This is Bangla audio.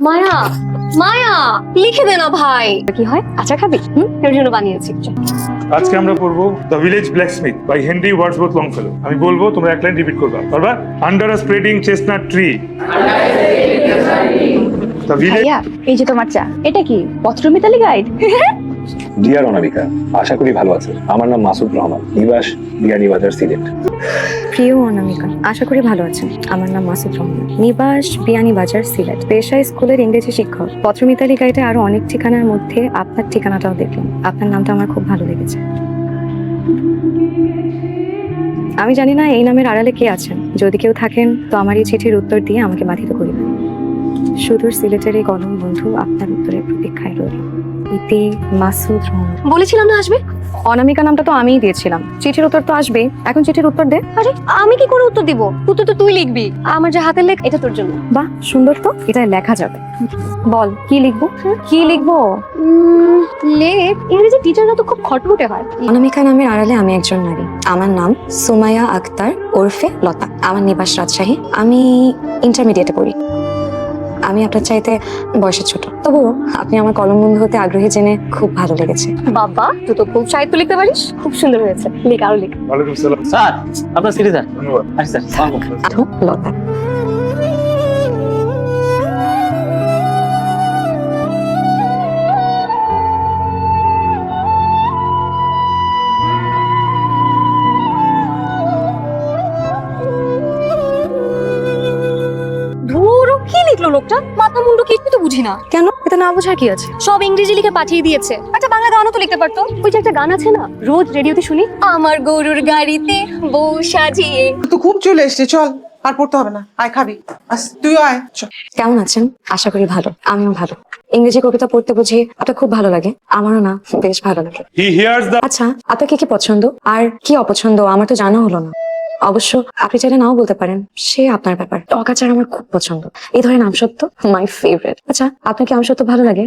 মায়া, মায়া লিখে দে না ভাই। কি হয়, আচার খাবি? তোর জন্য বানিয়েছি। আজকে আমরা পড়বো the village blacksmith by Henry Wadsworth Longfellow. আমি বলবো তোমরা এক লাইন রিপিট করবা, পারবা? Under a spreading chestnut tree. The village. ভাইয়া, এই যে তোমার চা। এটা কি পত্রমিতালি গাইড? ডিয়ার অনামিকা, আশা করি ভালো আছে। আমার নাম মাসুদ রহমান, নিবাস বিয়ানীবাজার, সিলেট। প্রিয় অনামিকা, আশা করি ভালো আছেন। আমার নাম মাসুদ রহমান, নিবাস বিয়ানীবাজার, সিলেট। পেশা স্কুলের ইংরেজি শিক্ষক। পত্রমিতালি গাইডে আরো অনেক ঠিকানার মধ্যে আপনার ঠিকানাটাও দেখলাম। আপনার নামটা আমার খুব ভালো লেগেছে। আমি জানি না এই নামের আড়ালে কে আছেন। যদি কেউ থাকেন তো আমার এই চিঠির উত্তর দিয়ে আমাকে বাধিত করিবেন। সুদূর সিলেটের এই কলম বন্ধু আপনার উত্তরের প্রতীক্ষায় রইল। ইতি মাসুদ রহমান। বলেছিলাম না আসবে। অনামিকা নামটা তো আমিই দিয়েছিলাম, চিঠির উত্তর তো আসবেই। এখন চিঠির উত্তর দে। আরে আমি কি করে উত্তর দিব? উত্তর তো তুই লিখবি। আমার যে হাতের লেখ, এটা তোর জন্য। বাহ, সুন্দর তো, এটা লেখা যাবে। বল কি লিখবো? কি লিখবো? লেখ। ইংরেজি টিচাররা তো খুব খটমটে হয়। অনামিকা নামের আড়ালে আমি একজন নারী। আমার নাম সুমাইয়া আক্তার ওরফে লতা। আমার নিবাস রাজশাহী। আমি ইন্টারমিডিয়েটে পড়ি। আমি আপনার চাইতে বয়সে ছোট, তবুও আপনি আমার কলম বন্ধু হতে আগ্রহী জেনে খুব ভালো লেগেছে। বাবা, তুই তো খুব সাহিত্য লিখতে পারিস। খুব সুন্দর হয়েছে। লিখ, আরো লিখ। ওয়ালাইকুম সালাম। স্যার, আপনার সিটি স্যার। ধন্যবাদ। আসি স্যার। লতা। ধুরো, কি লিখলো লোকটা? মাথা মুন্ডু কিছুই তো বুঝি না। কেন? এটা না বোঝার কি আছে? সব ইংরেজি লিখে পাঠিয়ে দিয়েছে। একটা বাংলা গানও তো লিখতে পারতো। ওই যে একটা গান আছে না, রোজ রেডিওতে শুনি, আমার গরুর গাড়িতে বউ সাজিয়ে। তো খুব চলে এসছে, চল আর পড়তে হবে না, আয় খাবি। তুইও আয়, চল। কেমন আছেন? আশা করি ভালো। আমিও ভালো। ইংরেজি কবিতা পড়তে বুঝি আপনার খুব ভালো লাগে? আমারও না, বেশ ভালো লাগে। হি হিয়ার্স দ্য। আচ্ছা, আপনার কি কি পছন্দ আর কি অপছন্দ আমার তো জানা হলো না। অবশ্য আপনি চাইলে নাও বলতে পারেন, সে আপনার ব্যাপার। টক আচার আমার খুব পছন্দ। এই ধরনের আমসত্ব মাই ফেভারিট। আচ্ছা, আপনার কি আমসত্ব ভালো লাগে?